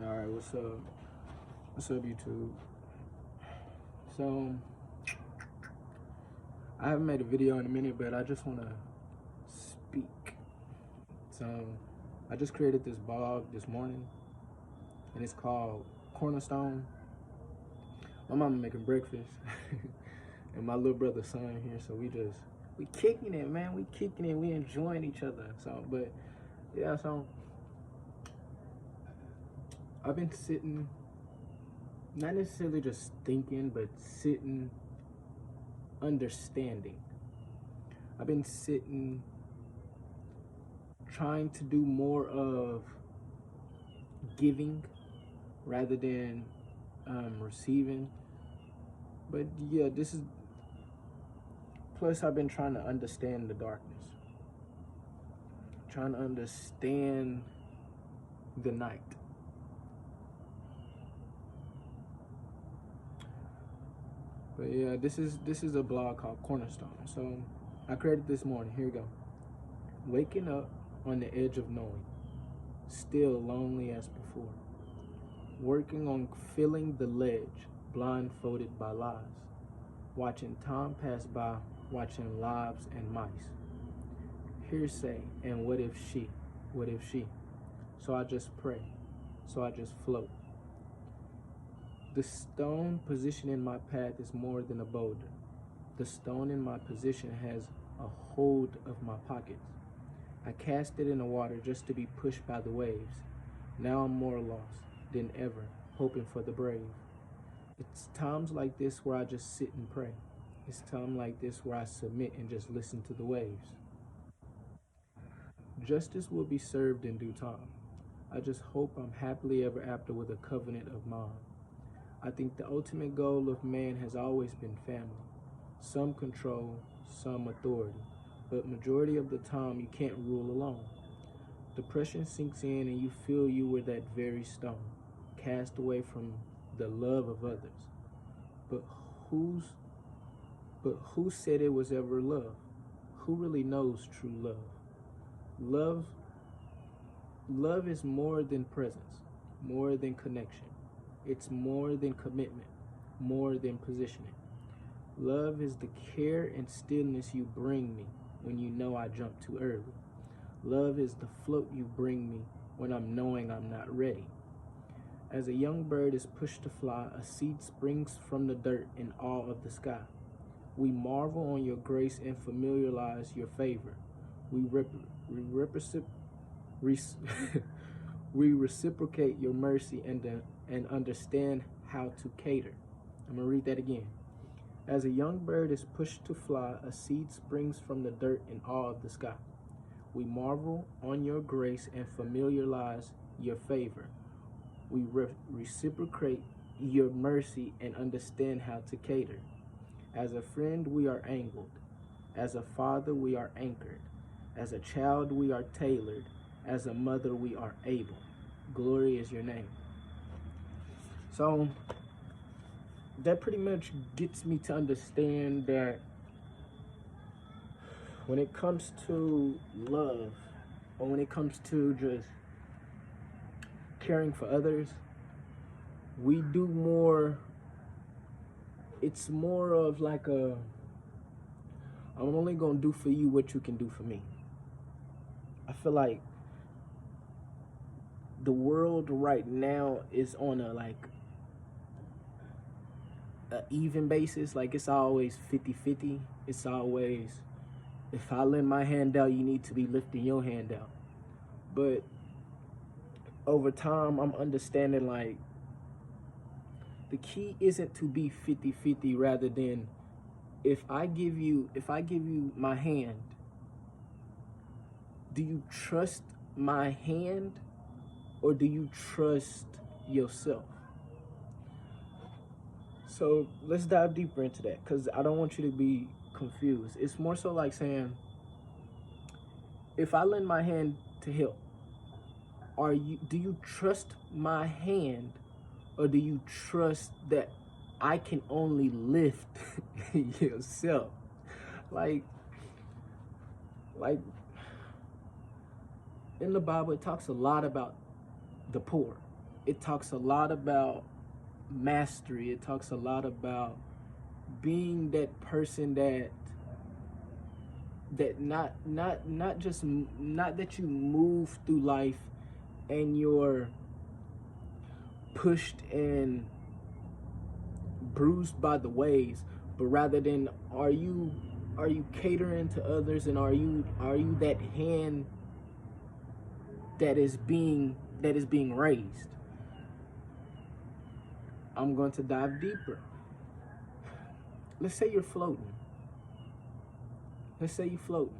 Alright, what's up? What's up, YouTube? So, I haven't made a video in a minute, but I just want to speak. So, I just created this blog this morning, and it's called Cornerstone. My mama making breakfast, and my little brother's son here, so we kicking it, man. We kicking it, we enjoying each other. So, but, yeah, so, I've been sitting, not necessarily just thinking, but sitting, understanding. I've been sitting, trying to do more of giving rather than receiving. But yeah, plus I've been trying to understand the darkness, trying to understand the night. But yeah, this is a blog called Cornerstone. So I created this morning. Here we go. Waking up on the edge of knowing, still lonely as before. Working on filling the ledge, blindfolded by lies. Watching time pass by, watching lives and mice. Hearsay and what if she, what if she? So I just pray, so I just float. The stone position in my path is more than a boulder. The stone in my position has a hold of my pockets. I cast it in the water just to be pushed by the waves. Now I'm more lost than ever, hoping for the brave. It's times like this where I just sit and pray. It's times like this where I submit and just listen to the waves. Justice will be served in due time. I just hope I'm happily ever after with a covenant of mine. I think the ultimate goal of man has always been family. Some control, some authority, but majority of the time you can't rule alone. Depression sinks in and you feel you were that very stone, cast away from the love of others. But who said it was ever love? Who really knows true love? Love is more than presence, more than connection. It's more than commitment, more than positioning. Love is the care and stillness you bring me when you know I jumped too early. Love is the float you bring me when I'm knowing I'm not ready. As a young bird is pushed to fly, a seed springs from the dirt in awe of the sky. We marvel on your grace and familiarize your favor. We reciprocate your mercy and understand how to cater. I'm going to read that again. As a young bird is pushed to fly, a seed springs from the dirt in awe of the sky. We marvel on your grace and familiarize your favor. We reciprocate your mercy and understand how to cater. As a friend, we are angled. As a father, we are anchored. As a child, we are tailored. As a mother, we are able. Glory is your name. So that pretty much gets me to understand that when it comes to love, or when it comes to just caring for others, we do more. It's more of like I'm only gonna do for you what you can do for me. I feel like the world right now is on a even basis. Like it's always 50-50. It's always, if I lend my hand out, you need to be lifting your hand out. But over time, I'm understanding like the key isn't to be 50-50, rather than if I give you my hand, do you trust my hand or do you trust yourself? So let's dive deeper into that, because I don't want you to be confused. It's more so like saying, if I lend my hand to help, do you trust my hand, or do you trust that I can only lift yourself? Like in the Bible, it talks a lot about the poor. it talks a lot about mastery. It talks a lot about being that person that not just, not that you move through life and you're pushed and bruised by the waves, but rather than are you catering to others, and are you that hand that is being raised. I'm going to dive deeper. Let's say you're floating. Let's say you're floating.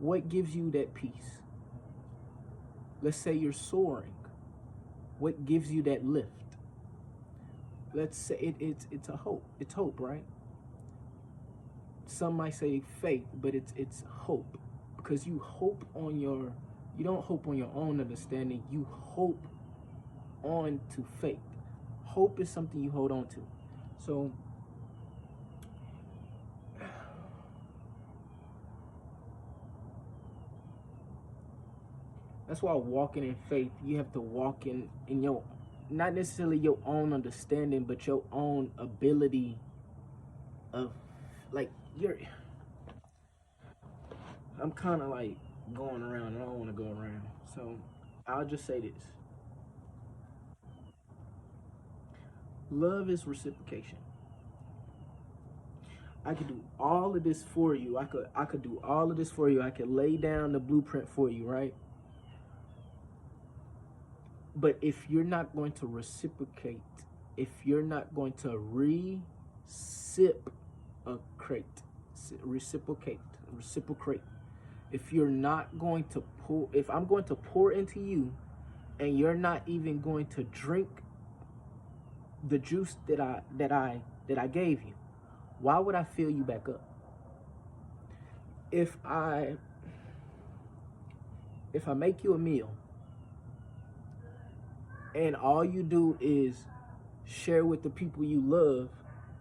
What gives you that peace? Let's say you're soaring. What gives you that lift? Let's say it's a hope. It's hope, right? Some might say faith, but it's hope, because you don't hope on your own understanding. You hope on to faith. Hope is something you hold on to. So that's why walking in faith, you have to walk in your, not necessarily your own understanding, but your own ability of, like, I'm kind of like going around. I don't want to go around. So I'll just say this. Love is reciprocation. I could do all of this for you. I could do all of this for you. I could lay down the blueprint for you, right? But if you're not going to reciprocate, if you're not going to reciprocate, if you're not going to pour, if I'm going to pour into you and you're not even going to drink the juice that I gave you, why would I fill you back up? If I make you a meal and all you do is share with the people you love,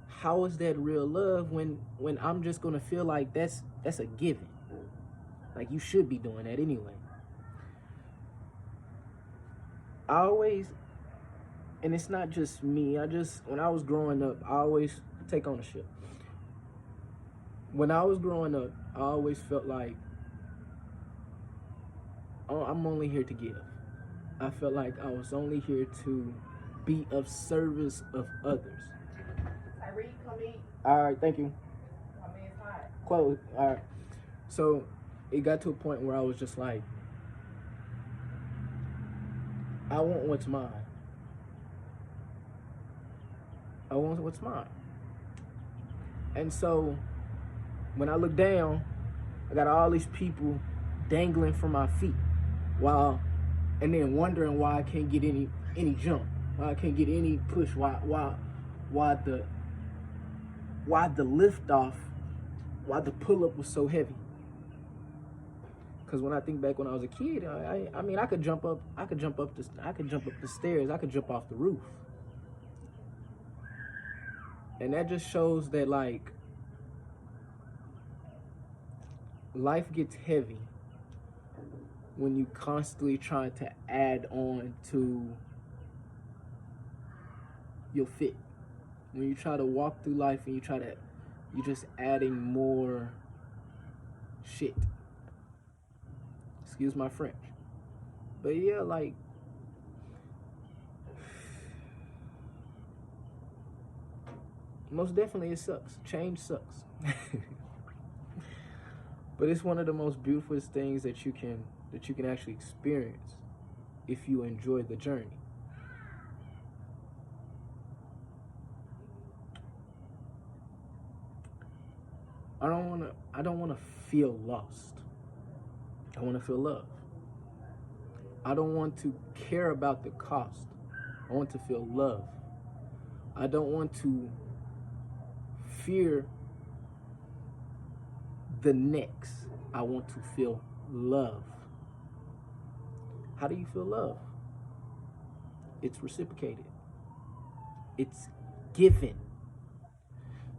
how is that real love when I'm just gonna feel like that's a given? Like, you should be doing that anyway. I always, and it's not just me, when I was growing up, I always take ownership. When I was growing up, I always felt like, oh, I'm only here to give. I felt like I was only here to be of service of others. Tyree, come in. All right, thank you. Come inside. Close. All right. So it got to a point where I was just like, I want what's mine. I want what's mine. And so when I look down, I got all these people dangling from my feet, and then wondering why I can't get any jump, why I can't get any push, why the lift off, why the pull up was so heavy. Because when I think back when I was a kid, I mean, I could jump up the stairs, I could jump off the roof. And that just shows that, like, life gets heavy when you constantly try to add on to your fit. When you try to walk through life and you're just adding more shit. Excuse my French. But yeah, like, most definitely it sucks. Change sucks. But it's one of the most beautiful things that you can actually experience if you enjoy the journey. I don't wanna feel lost. I wanna feel love. I don't want to care about the cost. I want to feel love. I don't want to fear the next. I want to feel love. How do you feel love? It's reciprocated. It's given.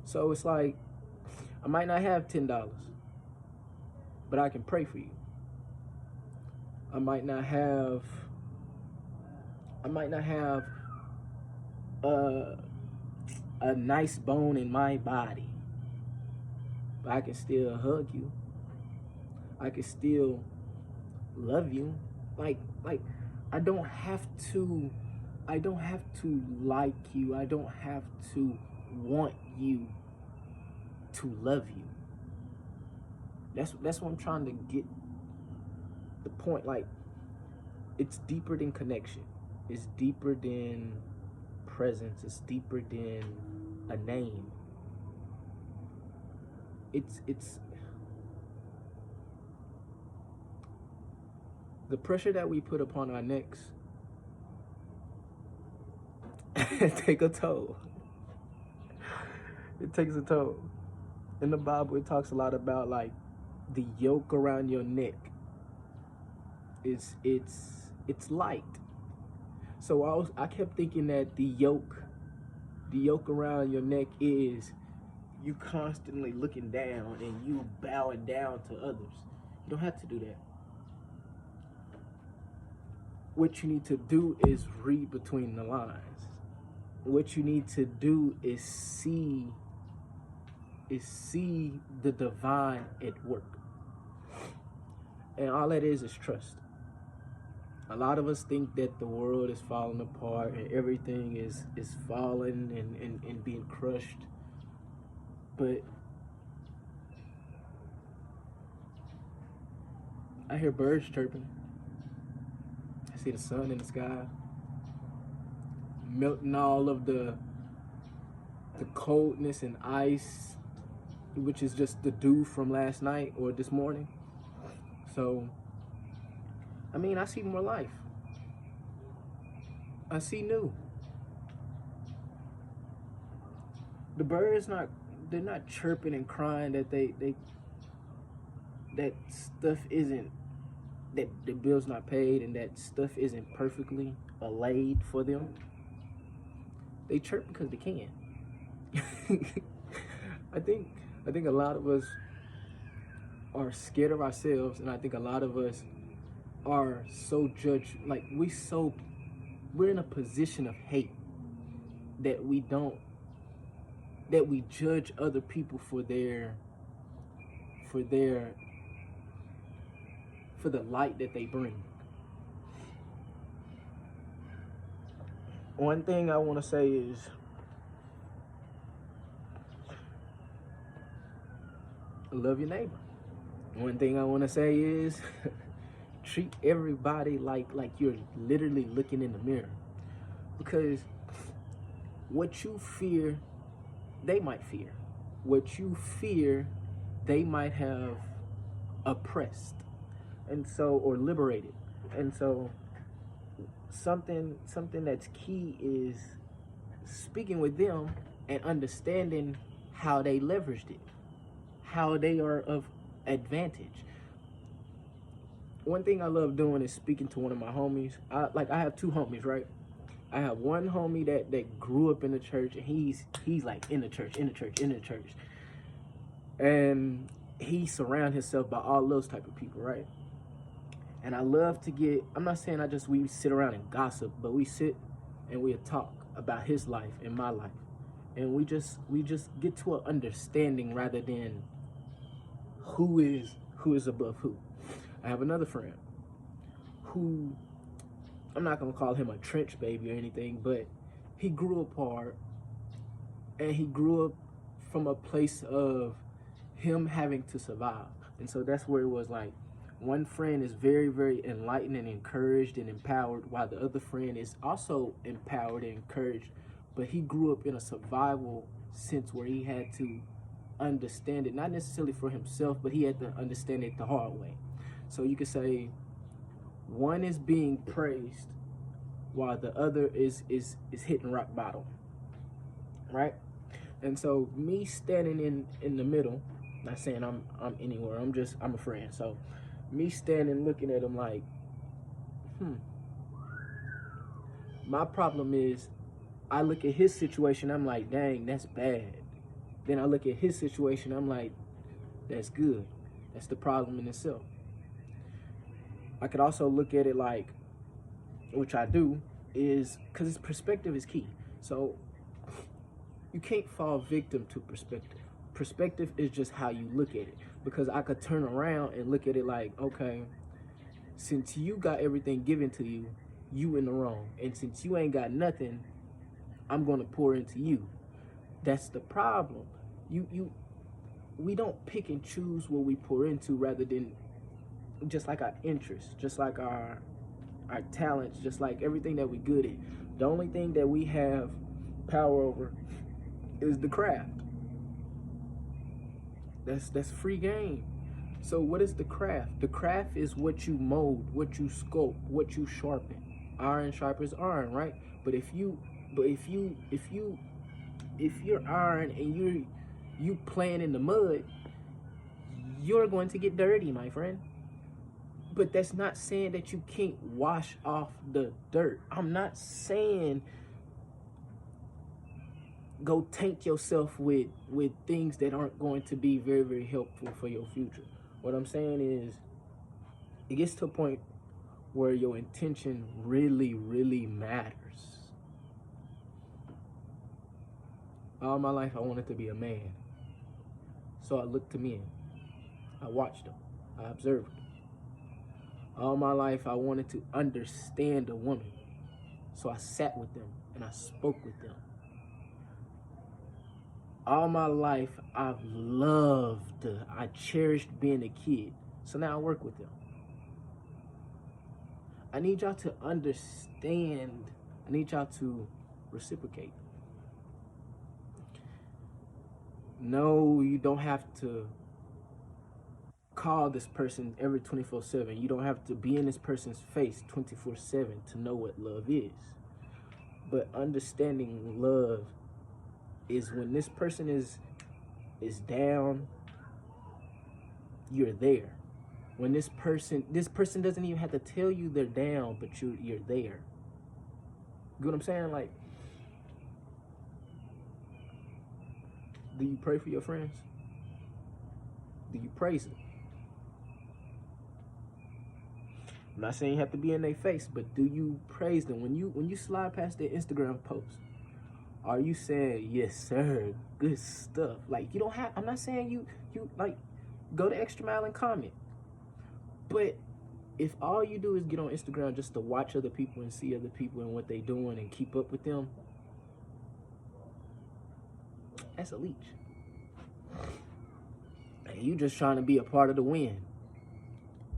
So it's like, I might not have $10, but I can pray for you. I might not have I might not have a, a nice bone in my body, but I can still hug you. I can still love you. Like I don't have to like you. I don't have to want you to love you. That's what I'm trying to get the point. Like, it's deeper than connection. It's deeper than presence. It's deeper than a name. It's the pressure that we put upon our necks take a toll. It takes a toll. In the Bible, it talks a lot about like the yoke around your neck. It's light. So I kept thinking that the yoke around your neck is you constantly looking down and you bowing down to others. You don't have to do that. What you need to do is read between the lines. What you need to do is see the divine at work. And all that is trust. A lot of us think that the world is falling apart and everything is falling and being crushed. But I hear birds chirping. I see the sun in the sky, melting all of the coldness and ice, which is just the dew from last night or this morning. So, I mean, I see more life. I see new. The birds they're not chirping and crying that that stuff isn't, that the bill's not paid and that stuff isn't perfectly allayed for them. They chirp because they can. I think a lot of us are scared of ourselves, and I think a lot of us are so we're in a position of hate that we judge other people for the light that they bring. One thing I want to say is love your neighbor. One thing I want to say is treat everybody like you're literally looking in the mirror. Because what you fear, they might fear. What you fear, they might have oppressed. And so, or liberated. And so something that's key is speaking with them and understanding how they leveraged it, how they are of advantage. One thing I love doing is speaking to one of my homies. I have two homies, right? I have one homie that grew up in the church, and he's like in the church. And he surrounds himself by all those type of people, right? And I love to I'm not saying we sit around and gossip, but we sit and we talk about his life and my life. And we just get to an understanding rather than who is above who. I have another friend who, I'm not gonna call him a trench baby or anything, but he grew up hard, and he grew up from a place of him having to survive. And so that's where it was like, one friend is very, very enlightened and encouraged and empowered, while the other friend is also empowered and encouraged, but he grew up in a survival sense where he had to understand it, not necessarily for himself, but he had to understand it the hard way. So you could say one is being praised while the other is hitting rock bottom, right? And so me standing in the middle, not saying I'm anywhere, I'm a friend. So me standing looking at him like, my problem is I look at his situation, I'm like, dang, that's bad. Then I look at his situation, I'm like, that's good. That's the problem in itself. I could also look at it like, which I do, is because perspective is key. So you can't fall victim to perspective. Perspective is just how you look at it. Because I could turn around and look at it like, okay, since you got everything given to you, you in the wrong. And since you ain't got nothing, I'm gonna pour into you. That's the problem. We don't pick and choose what we pour into, rather than just like our interests, just like our talents, just like everything that we good at. The only thing that we have power over is the craft. That's free game. So what is the craft? The craft is what you mold, what you sculpt, what you sharpen. Iron sharpens iron, right? But if you're iron and you playing in the mud, you're going to get dirty, my friend. But that's not saying that you can't wash off the dirt. I'm not saying go taint yourself with things that aren't going to be very, very helpful for your future. What I'm saying is, it gets to a point where your intention really, really matters. All my life I wanted to be a man. So I looked to men. I watched them. I observed them. All my life I wanted to understand a woman. So I sat with them and I spoke with them. All my life I've loved, I cherished being a kid. So now I work with them. I need y'all to understand. I need y'all to reciprocate. No, you don't have to call this person every 24/7. You don't have to be in this person's face 24/7 to know what love is. But understanding love is when this person is down, you're there. When this person doesn't even have to tell you they're down, but you're there. You get what I'm saying? Like, do you pray for your friends? Do you praise them? I'm not saying you have to be in their face, but do you praise them? When you slide past their Instagram post, are you saying, yes, sir, good stuff? Like, you don't have, I'm not saying you like, go the extra mile and comment. But if all you do is get on Instagram just to watch other people and see other people and what they doing and keep up with them, that's a leech. And you just trying to be a part of the win.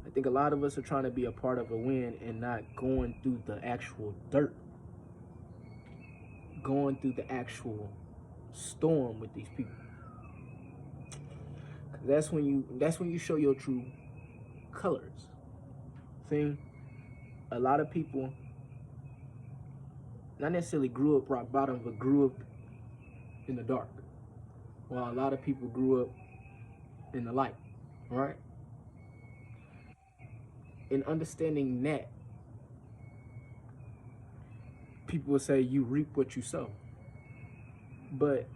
I think a lot of us are trying to be a part of a win and not going through the actual dirt. Going through the actual storm with these people. That's when you show your true colors. See, a lot of people not necessarily grew up rock bottom, but grew up in the dark. While a lot of people grew up in the light, right? In understanding that, people will say you reap what you sow. But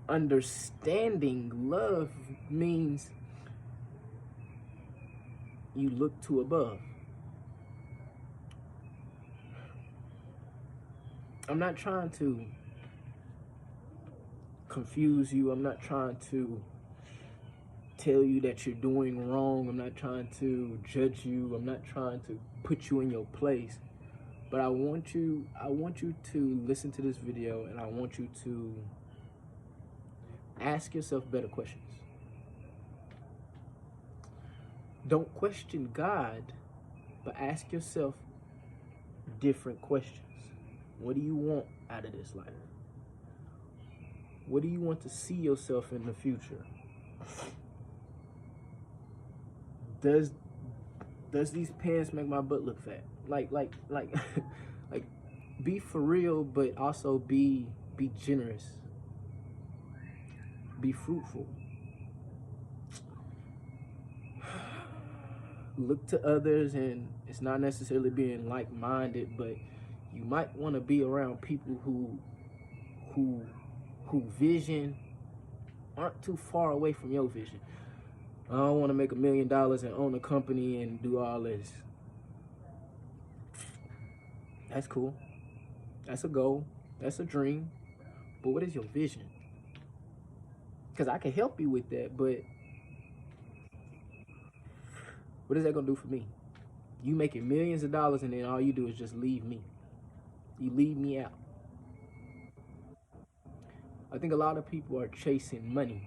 understanding love means you look to above. I'm not trying to confuse you. I'm not trying to tell you that you're doing wrong. I'm not trying to judge you. I'm not trying to put you in your place. But I want you to listen to this video, and I want you to ask yourself better questions. Don't question God, but ask yourself different questions. What do you want out of this life? What do you want to see yourself in the future? Does these pants make my butt look fat? Like, be for real, but also be generous. Be fruitful. Look to others, and it's not necessarily being like-minded, but you might want to be around people who vision aren't too far away from your vision. I don't want to make $1 million and own a company and do all this. That's cool. That's a goal. That's a dream. But what is your vision? Because I can help you with that, but what is that going to do for me? You making millions of dollars and then all you do is just leave me. You leave me out. I think a lot of people are chasing money.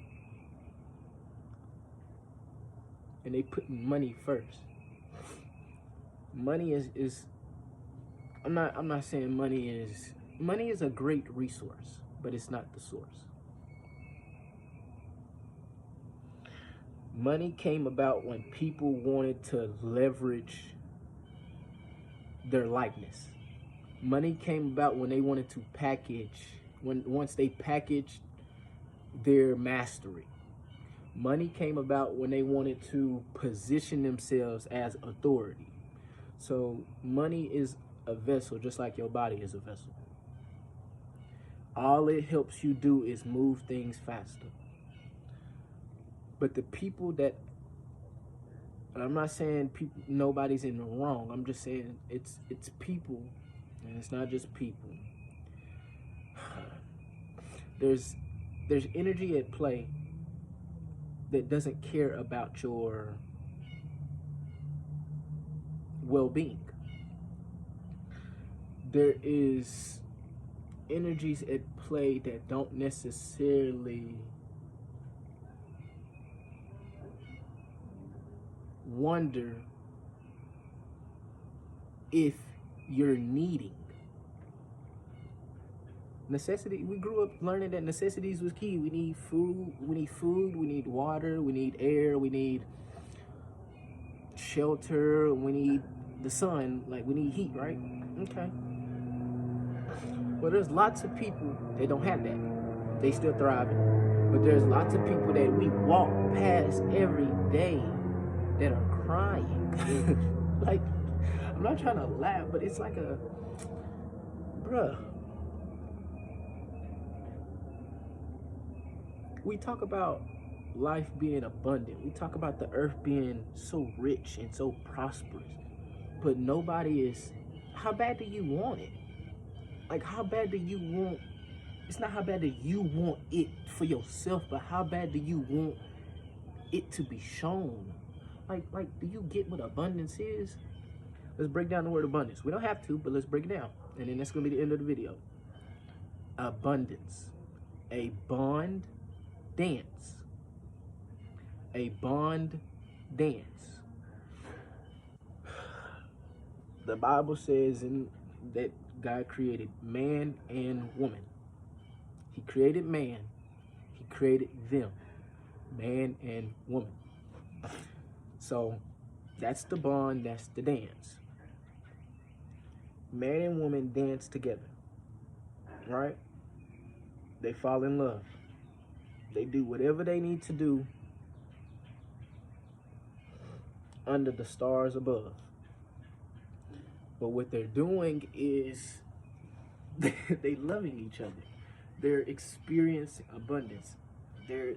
And they putting money first. Money is I'm not saying money is a great resource, but it's not the source. Money came about when people wanted to leverage their likeness. Money came about when they wanted to once they packaged their mastery. Money came about when they wanted to position themselves as authority. So money is a vessel, just like your body is a vessel. All it helps you do is move things faster. But the people that, and I'm not saying people, nobody's in the wrong. I'm just saying it's people, and it's not just people. There's energy at play that doesn't care about your well-being. There is energies at play that don't necessarily wonder if you're needing. Necessity, we grew up learning that necessities was key. We need food, we need water, we need air, we need shelter, we need the sun, like we need heat, right? Okay. Well, there's lots of people that don't have that. They still thriving. But there's lots of people that we walk past every day that are crying. Like, I'm not trying to laugh, but it's like bruh. We talk about life being abundant. We talk about the earth being so rich and so prosperous. But nobody is, how bad do you want it? Like, how bad do you want, it's not how bad do you want it for yourself, but how bad do you want it to be shown? Like, do you get what abundance is? Let's break down the word abundance. We don't have to, but let's break it down. And then that's going to be the end of the video. Abundance. A bond dance. A bond dance. The Bible says that God created man and woman. He created man. He created them. Man and woman. So that's the bond, that's the dance. Man and woman dance together, right? They fall in love. They do whatever they need to do under the stars above. But what they're doing is they loving each other. They're experiencing abundance. They're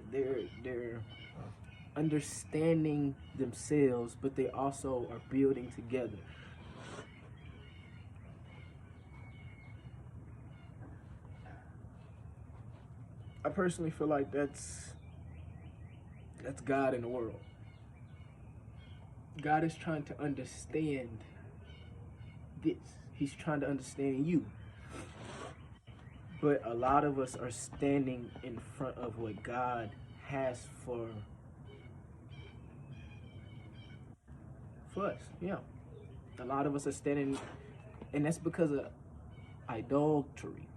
understanding themselves, but they also are building together. I personally feel like that's God in the world. God is trying to understand this. He's trying to understand you. But a lot of us are standing in front of what God has for us. Yeah. A lot of us are standing, and that's because of idolatry.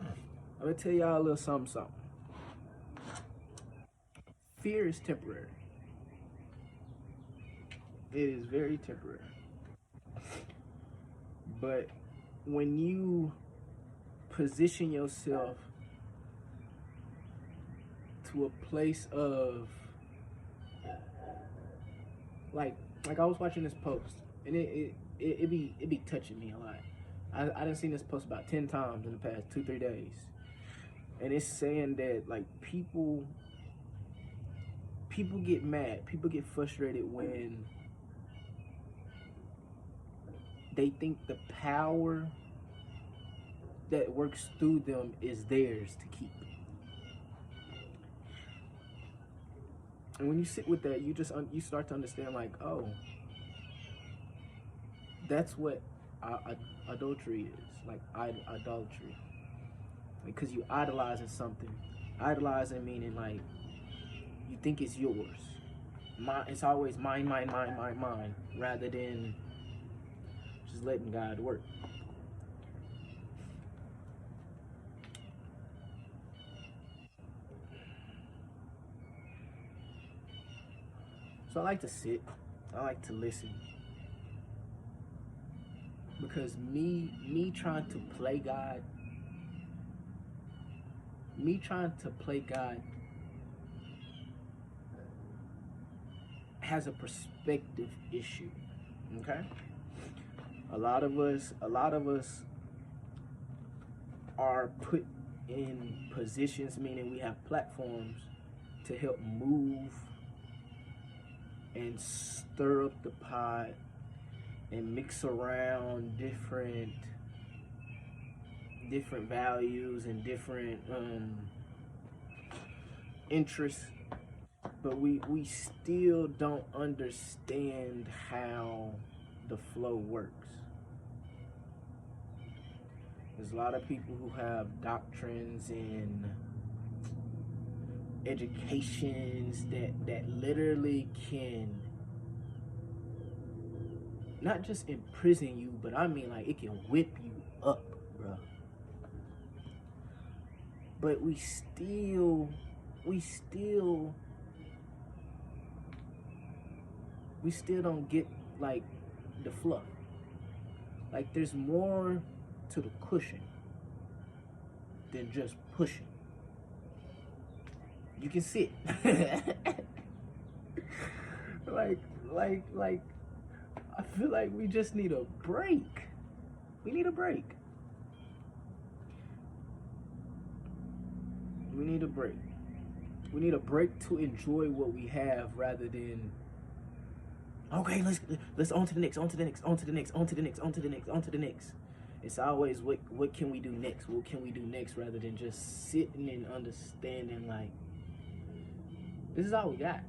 I'm going to tell y'all a little something. Fear is temporary. It is very temporary. But when you position yourself to a place of, like I was watching this post, and it be touching me a lot. I done seen this post about 10 times in the past 2-3 days. And it's saying that, like, people get mad, people get frustrated when they think the power that works through them is theirs to keep. And when you sit with that, you start to understand, like, oh, that's what adultery is, like idolatry. Because you idolizing something. Idolizing meaning like you think it's yours. It's always mine, rather than just letting God work. So I like to sit. I like to listen. Because me trying to play God, has a perspective issue. Okay? A lot of us are put in positions, meaning we have platforms to help move and stir up the pot and mix around different values and different interests, but we still don't understand how the flow works. There's a lot of people who have doctrines and educations that literally can not just imprison you, but I mean like it can whip you up, bro. But we still don't get like the fluff. Like there's more to the cushion than just pushing. You can sit. like I feel like we just need a break. We need a break. We need a break. We need a break to enjoy what we have rather than, okay, let's on to the next, on to the next, on to the next, on to the next, on to the next, on to the next. It's always what can we do next? What can we do next rather than just sitting and understanding like this is all we got.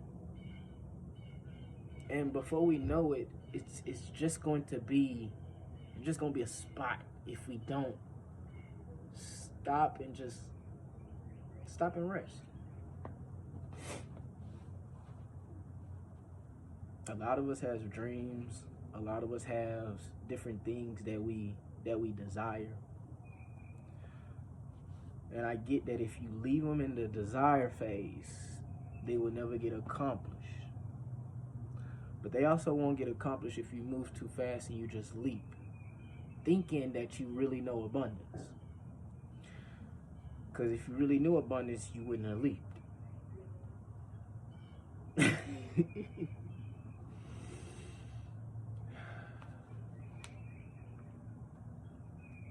And before we know it, it's just going to be a spot if we don't stop and rest. A lot of us has dreams. A lot of us have different things that we desire. And I get that if you leave them in the desire phase, they will never get accomplished. But they also won't get accomplished if you move too fast and you just leap, thinking that you really know abundance. Because if you really knew abundance, you wouldn't have leaped.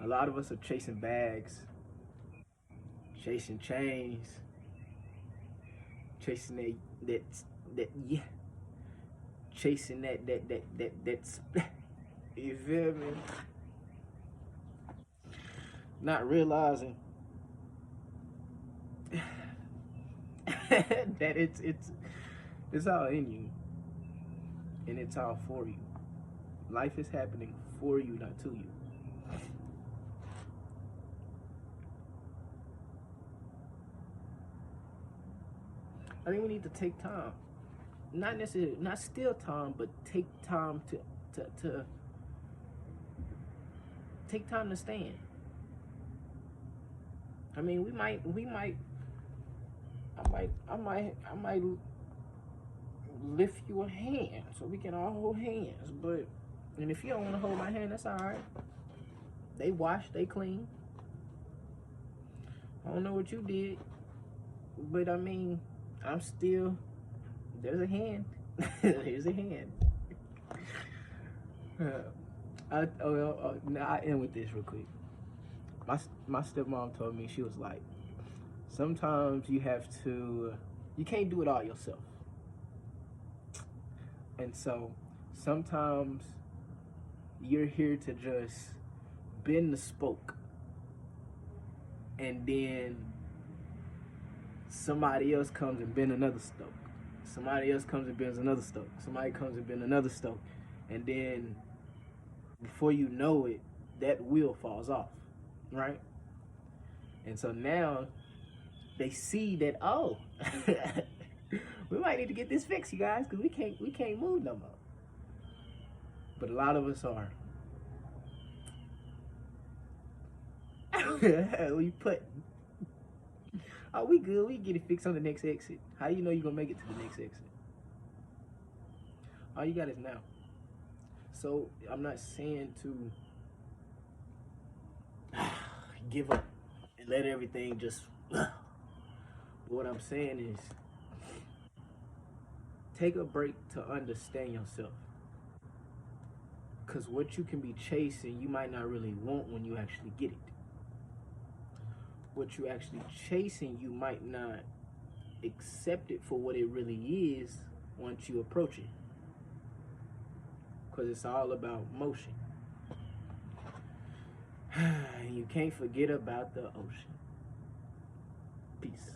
A lot of us are chasing bags, chasing chains, chasing chasing that's you feel me? Not realizing that it's all in you and it's all for you. Life is happening for you, not to you. I think we need to take time. Not necessarily, not steal time, but take time to take time to stand. I mean, I might lift you a hand so we can all hold hands. And if you don't want to hold my hand, that's all right. They wash, they clean. I don't know what you did, but I mean, I'm still. There's a hand. There's a hand. Now I end with this real quick. My stepmom told me, she was like, sometimes you can't do it all yourself. And so sometimes You're here to just bend the spoke, and then somebody else comes and bend another stoke. Somebody else comes and bends another stoke. Somebody comes and bends another stoke. And then before you know it, that wheel falls off, right? And so now they see that, oh, we might need to get this fixed, you guys, because we can't move no more. But a lot of us are. We put, oh, we good, we get it fixed on the next exit. How you know you're gonna make it to the next exit? All you got is now. So I'm not saying to give up and let everything just, but what I'm saying is take a break to understand yourself. Because what you can be chasing, you might not really want when you actually get it. What you actually chasing, you might not accept it for what it really is once you approach it. Because it's all about motion. And you can't forget about the ocean. Peace.